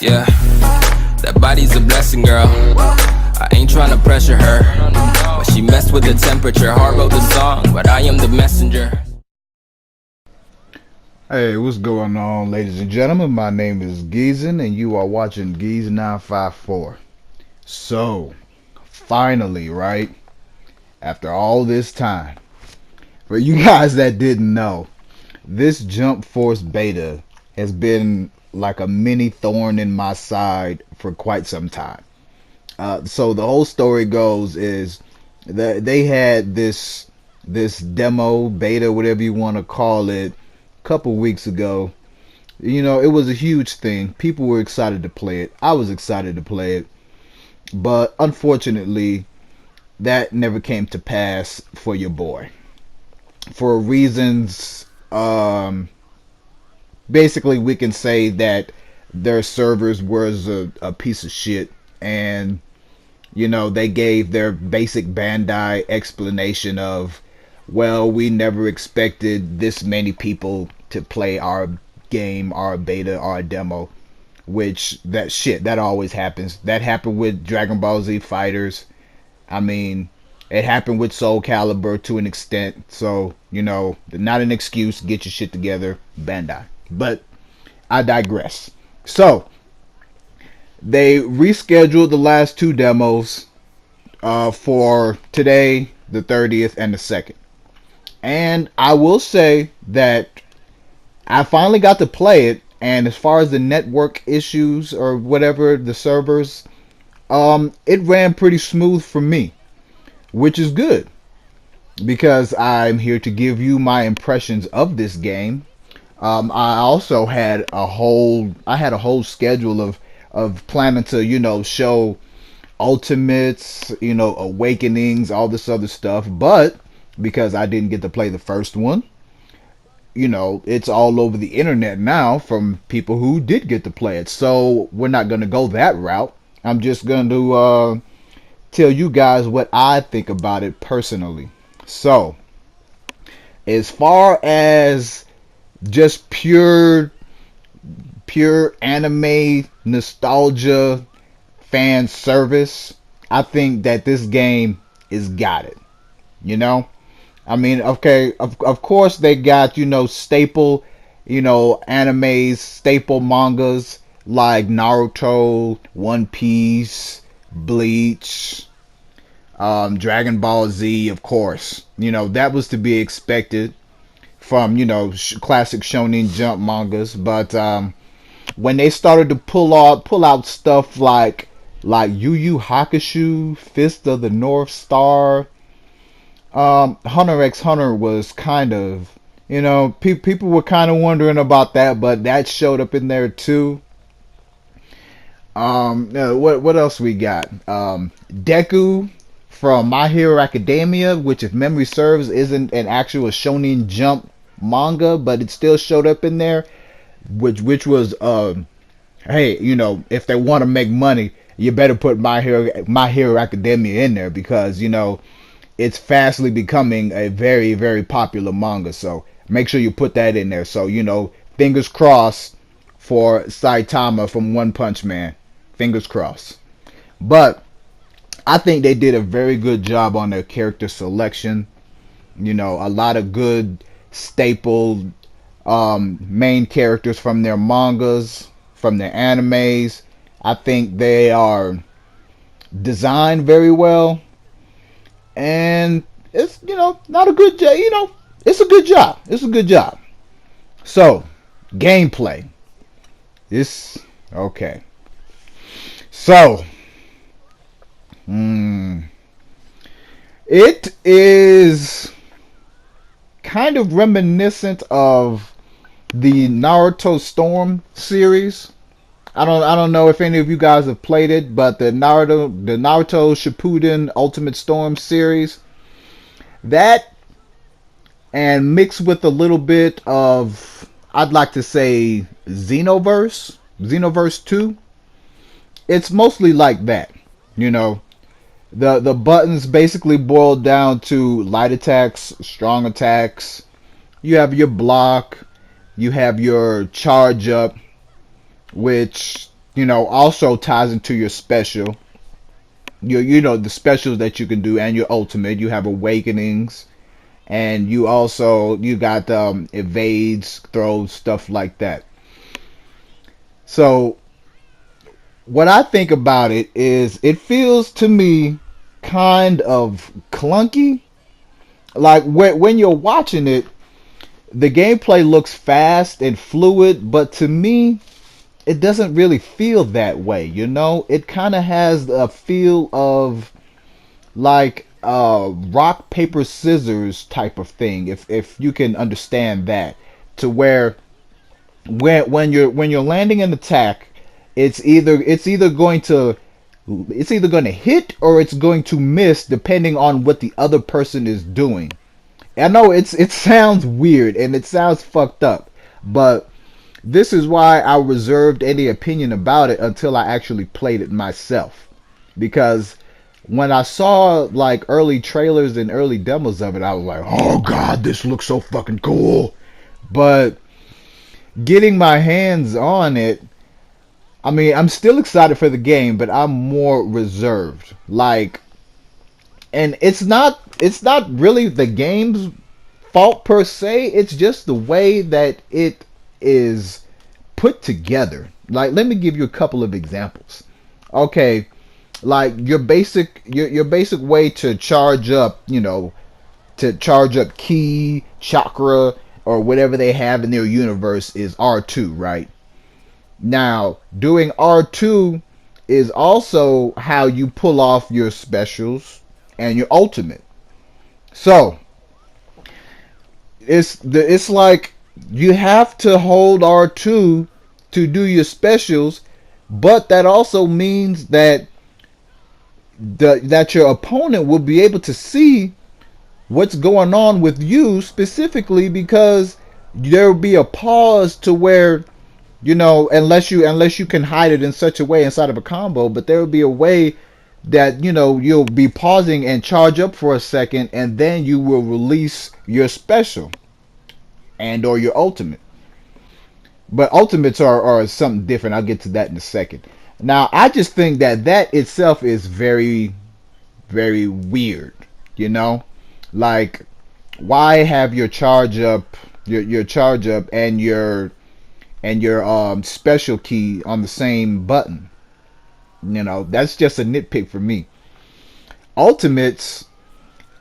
Yeah, that body's a blessing, girl. I ain't tryna pressure her, but she messed with the temperature. Heart wrote the song, but I am the messenger. Hey, what's going on, ladies and gentlemen? My name is Geezen, and you are watching Geez 954. So, finally, right? After all this time, for you guys that didn't know, this Jump Force beta has been like a mini thorn in my side for quite some time. So the whole story goes is that they had this demo beta, whatever you want to call it, a couple weeks ago. You know, it was a huge thing. People were excited to play it. I was excited to play it, but unfortunately, that never came to pass for your boy for reasons. Basically, we can say that their servers was a piece of shit, and you know, they gave their basic Bandai explanation of, well, we never expected this many people to play our game, our beta, our demo. Which, that shit, that always happens. That happened with Dragon Ball Z Fighters. I mean, it happened with Soul Calibur to an extent. So, you know, not an excuse. Get your shit together, Bandai. But I digress. So, they rescheduled the last two demos for today, the 30th, and the 2nd. And I will say that I finally got to play it, and as far as the network issues or whatever, the servers, it ran pretty smooth for me, which is good because I'm here to give you my impressions of this game. I also had a whole schedule of planning to, you know, show ultimates, you know, awakenings, all this other stuff, but because I didn't get to play the first one, you know, it's all over the internet now from people who did get to play it. So we're not going to go that route. I'm just going to tell you guys what I think about it personally. So, as far as just pure anime nostalgia fan service, I think that this game is got it. You know? I mean, okay, of course they got, you know, staple, you know, animes, staple mangas like Naruto, One Piece, Bleach, Dragon Ball Z, of course. You know, that was to be expected from, you know, classic Shonen Jump mangas, but when they started to pull out stuff like Yu Yu Hakusho, Fist of the North Star, Hunter x Hunter was kind of, you know, people were kind of wondering about that, but that showed up in there too. What else we got? Deku from My Hero Academia, which, if memory serves, isn't an actual Shonen Jump manga, but it still showed up in there, which was hey, you know, if they want to make money, you better put My Hero Academia in there because, you know, it's fastly becoming a very, very popular manga. So make sure you put that in there. So, you know, fingers crossed for Saitama from One Punch Man. Fingers crossed. But I think they did a very good job on their character selection. You know, a lot of good staple main characters from their mangas, from their animes. I think they are designed very well, and it's, you know, not a good job. You know, it's a good job. It's a good job. So, gameplay. This okay. So, it is kind of reminiscent of the Naruto Storm series. I don't know if any of you guys have played it, but the Naruto Shippuden Ultimate Storm series, that, and mixed with a little bit of, I'd like to say, Xenoverse 2. It's mostly like that. You know, the buttons basically boil down to light attacks, strong attacks. You have your block, you have your charge up, which also ties into your special. The specials that you can do and your ultimate. You have awakenings, and you got evades, throws, stuff like that. So what I think about it is it feels to me kind of clunky. Like when you're watching it, the gameplay looks fast and fluid, but to me, it doesn't really feel that way. It kind of has a feel of like rock paper scissors type of thing, if you can understand that, to where when you're landing an attack, it's either going to hit or it's going to miss depending on what the other person is doing. I know it sounds weird and it sounds fucked up, but this is why I reserved any opinion about it until I actually played it myself. Because when I saw like early trailers and early demos of it, I was like, "Oh god, this looks so fucking cool." But getting my hands on it, I mean, I'm still excited for the game, but I'm more reserved. Like, and it's not really the game's fault per se. It's just the way that it is put together. Like, let me give you a couple of examples. Okay, like your basic way to charge up, ki, chakra, or whatever they have in their universe is R2, right? Now, doing R2 is also how you pull off your specials and your ultimate. So, it's like you have to hold R2 to do your specials, but that also means that that your opponent will be able to see what's going on with you specifically, because there will be a pause to where, unless you can hide it in such a way inside of a combo, but there will be a way that you'll be pausing and charge up for a second, and then you will release your special and or your ultimate. But ultimates are something different. I'll get to that in a second. Now, I just think that itself is very, very weird. You know, like, why have your charge up, your charge up, and your special key on the same button? That's just a nitpick for me. Ultimates,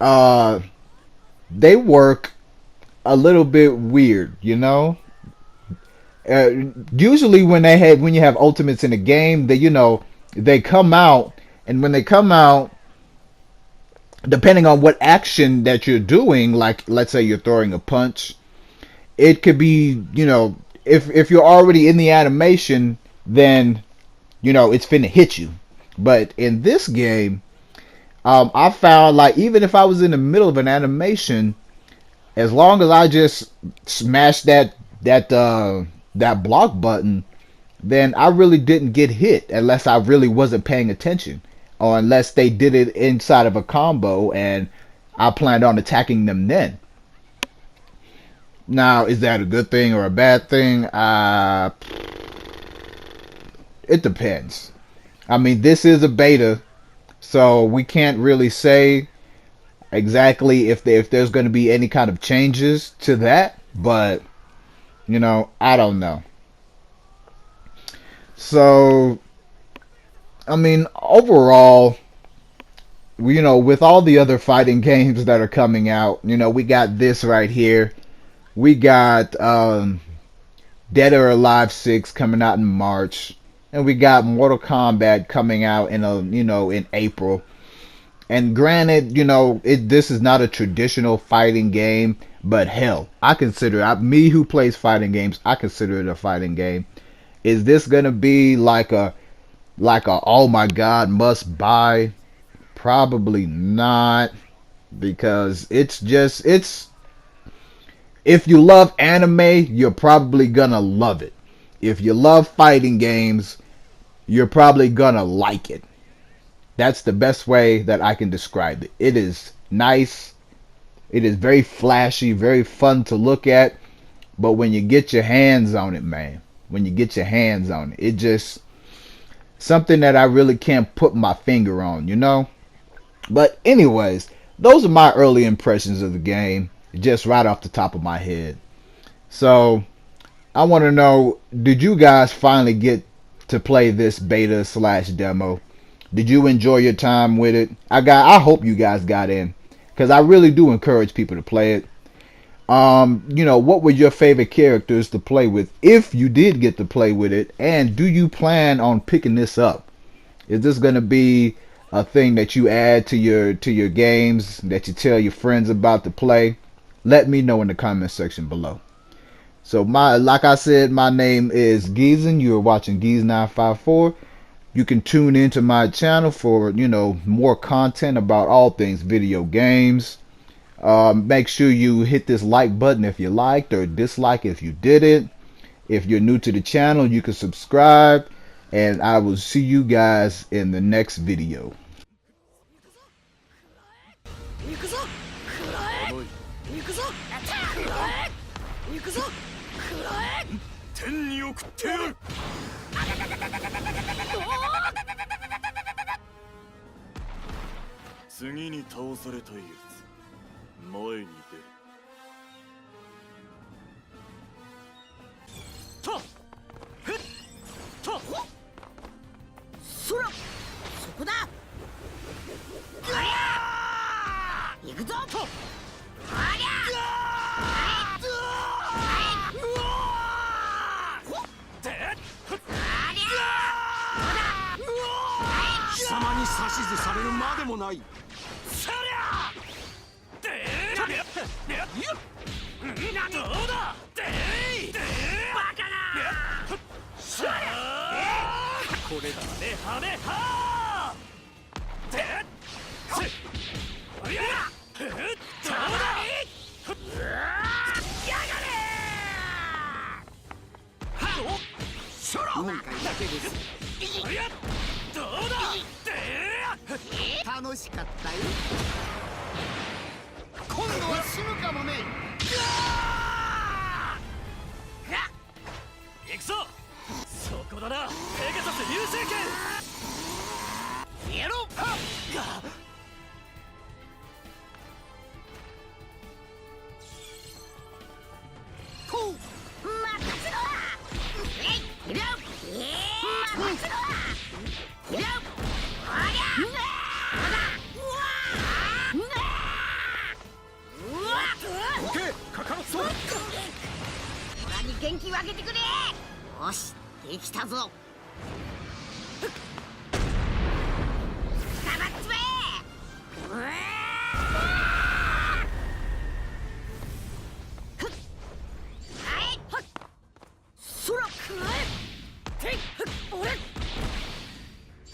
they work a little bit weird. Uh, Usually when you have ultimates in a game, they come out, and when they come out, depending on what action that you're doing, like let's say you're throwing a punch, it could be, if you're already in the animation, then it's finna hit you. But in this game, I found, like, even if I was in the middle of an animation, as long as I just smash that block button, then I really didn't get hit unless I really wasn't paying attention, or unless they did it inside of a combo and I planned on attacking them then. Now, is that a good thing or a bad thing? It depends. I mean, this is a beta, so we can't really say exactly if there's going to be any kind of changes to that, but I don't know. So, I mean, overall, with all the other fighting games that are coming out, we got this right here. We got Dead or Alive 6 coming out in March, and we got Mortal Kombat coming out in April. And granted, this is not a traditional fighting game, but hell, me who plays fighting games, I consider it a fighting game. Is this gonna be like a oh my god must buy? Probably not, because it's if you love anime, you're probably gonna love it. If you love fighting games, you're probably gonna like it. That's the best way that I can describe it. It is nice. It is very flashy, very fun to look at. But when you get your hands on it, man, when you get your hands on it, something that I really can't put my finger on, you know? But anyways, those are my early impressions of the game, just right off the top of my head. So I want to know, did you guys finally get to play this beta slash demo? Did you enjoy your time with it? I hope you guys got in, because I really do encourage people to play it. What were your favorite characters to play with if you did get to play with it? And do you plan on picking this up? Is this going to be a thing that you add to your games, that you tell your friends about to play? Let me know in the comment section below. So like I said, my name is Geezen. You're watching Geez954. You can tune into my channel for, more content about all things video games. Make sure you hit this like button if you liked, or dislike if you didn't. If you're new to the channel, you can subscribe, and I will see you guys in the next video. 次に倒されたやつ前に出るとふっとそらそこだ行くぞとありゃ貴様に指図されるまでもないそりゃどうだバカなこれだねはめはどうだやがれそら今回だけですどうだ楽しかったよ今度は死ぬかもね行くぞそこだなペガサス流星剣やろう元気を上げてくれよしできたぞ黙っちまえそらて俺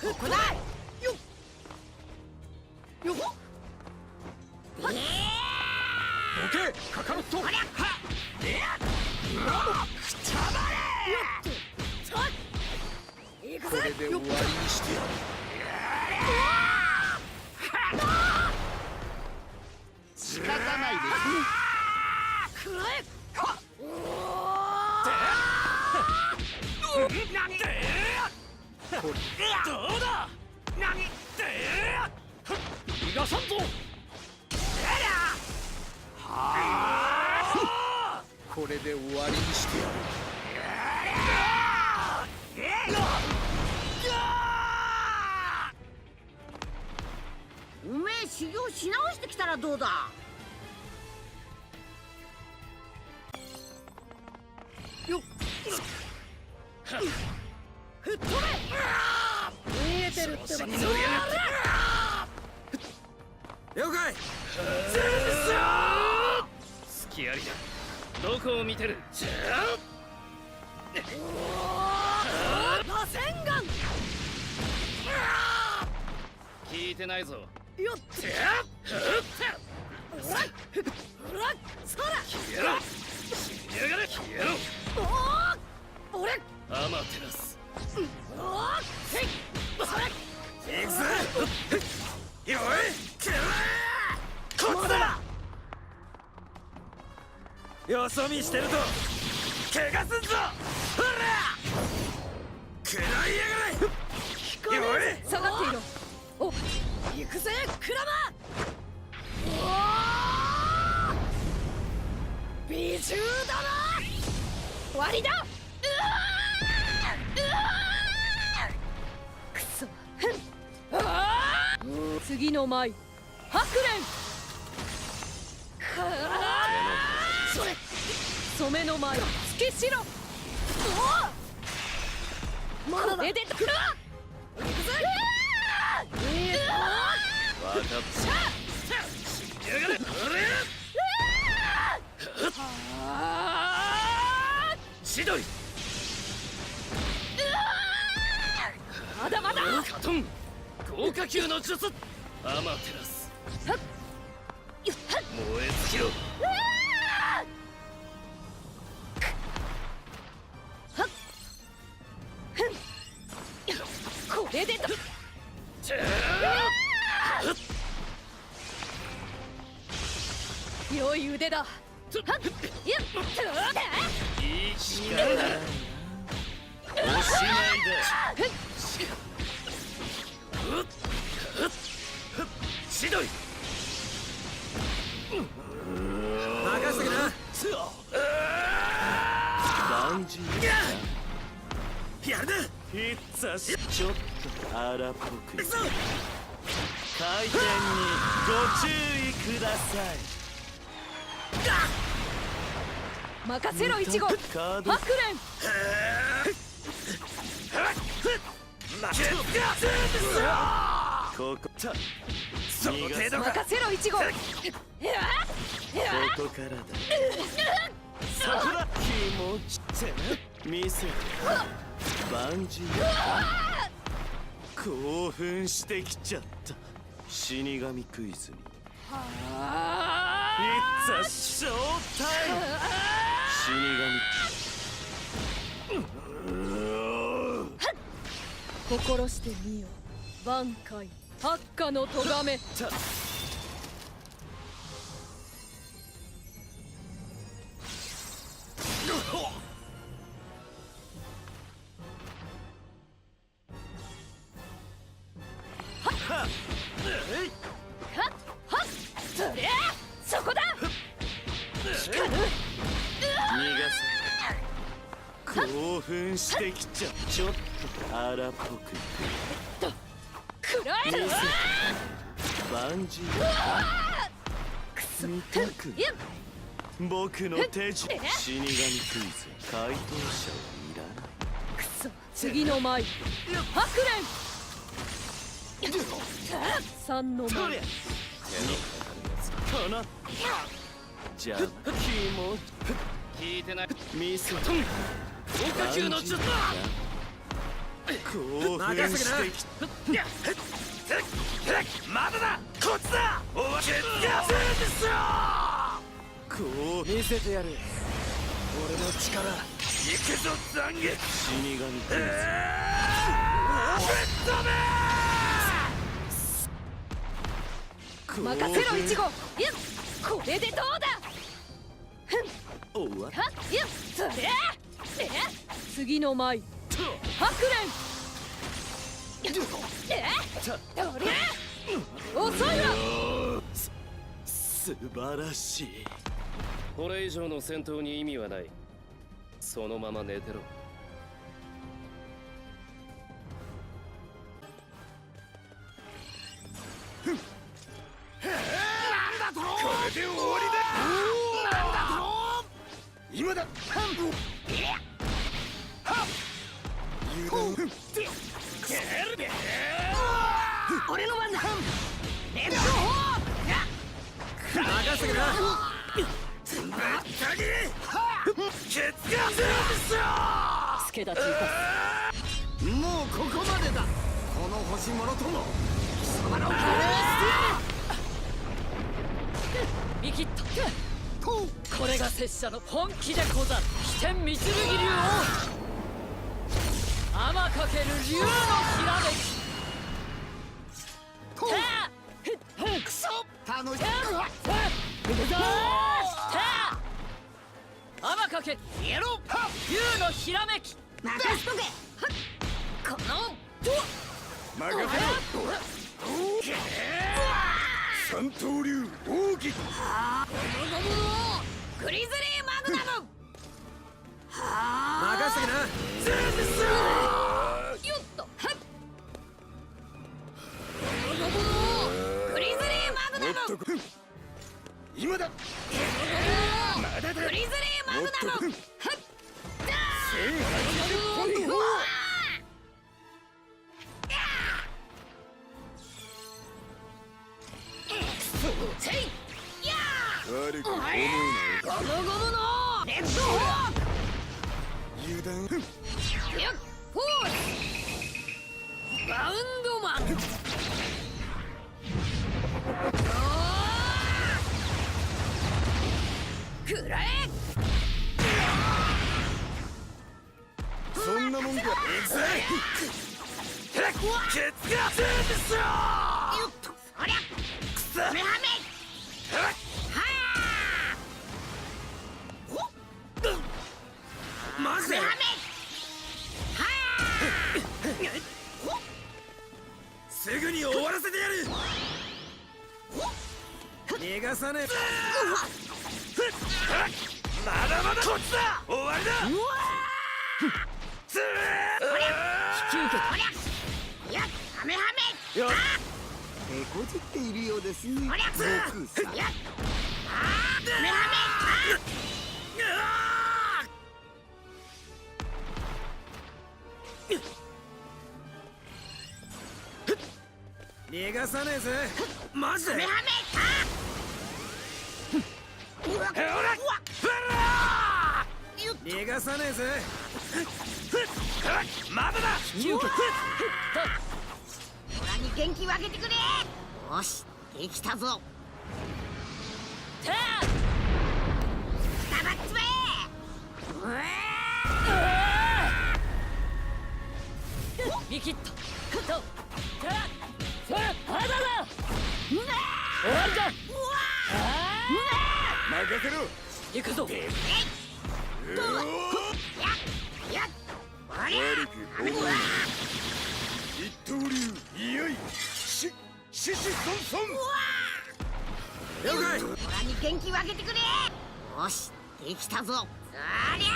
ここだよっよっどけカカロットありゃこれで終わりにしてやる仕方ないですねくらえどうだ逃がさんぞこれで終わりにしてやるおめえ修行し直してきたらどうだよっ吹っ飛べ見えてるってば了解隙ありだどこを見てる螺旋丸聞いてないぞよっそら消えろ死にやがれ消えろ俺アマテラス行くぜよいこっちだよそ見してると怪我すんぞほら食らいやがれくぜクラマ。美獣だな。終わりだ。くそ。次の舞ハクレン。それ染めの舞月白。まだだ。これでくら。行くぜ。わかったやがれ。しどい。まだまだ。カトン豪華級の術アマテラス燃え尽きろ。これでと。良い腕だ。いい力だ。おしまいだ。しどい。任せてくな。バンジーやるな。ピッツァしちょっと荒っぽく回転にご注意ください。任せろイチゴ。ハクレン。ここその程度か。任せろイチゴ。ここからだ。そこだ。気持ちってな見せてバンジー興奮してきちゃった。死神クイズにIt's a show time。死神心してみよ挽回八花の咎め。そこだ。光る。逃がせ。興奮してきちゃちょっと荒っぽくくらえ。バンジー見たく僕の手順。死神クイズ回答者はいらない。くそ。次の舞ハクレン。三の舞かな。じゃあ気持ち聞いてない。ミストン豪華級の術だ。興奮してきた。まだだ。こっちだ。おわけやせですよ。こう見せてやる俺の力。行くぞ残月。死神クイズぶっ飛べ。任せろイチゴ。これでどうだ。おわはっそれ。次の舞ハクレン。どれ遅いわ。素晴らしい。これ以上の戦闘に意味はない。そのまま寝てろ。これで終わりだ。なんだと今だ。俺の番だ。任せてな。ぶった切りケツが出るんですよ。助太刀もうここまでだ。この星物とも貴様の顔を見切った。これが拙者の本気でござる。飛天三剣流王天かける竜のひらめき。くそ楽しい。天かけイエロー竜のひらめき。任せとけ。この任せろ。グリズリーマグナム。任せてな。よっと。グリズリーマグナム。今だ。グリズリーマグナム。悪く思うなよ。ゴムゴムのレッドホーク。油断。よっフォースバウンドマン。くらえ。そんなもんか。ケツがツーですよ。よっとそりゃくそメハメ。はあマジで。メハメ。すぐに終わらせてやる。逃がさねえ。まだまだこっちだ。終わりだ。うわつー引き受けた。やっハメハメ。よっ。へこじっているようですね。おりゃ悟空さん。やっハメハ逃がさねえぜ。マジで。メ。メハメ。うわほら。よっ逃がさねえぜ。まだだ。引き受けた。オラに元気をあげてくれ。よしできたぞ。たあたばっちまえ。うわ見切った。とまだだ。終わりだ。任せろ。行くぞ。やっおりゃ悪く思うな。一刀流。いよい。ししそんそん。了解。オラに元気をあげてくれ。よしできたぞ。ありゃ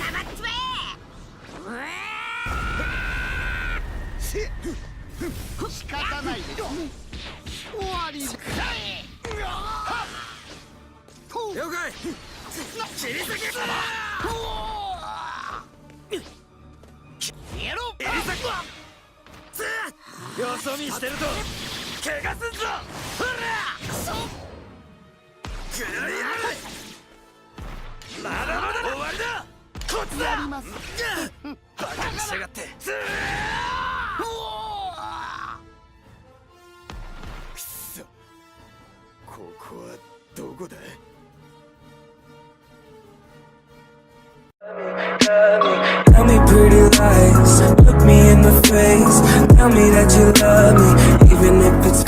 たばっちまえ。うわ仕方ないですね。終わり。了解。切り裂け。やろう。よそ見してると怪我すんぞ。ほら。くそ。くらいやがれ。まだまだ終わりだ。こっちだ。バカにしやがって。くそ。ここはどこだ。Tell me pretty lies, look me in the face. Tell me that you love me, even if it's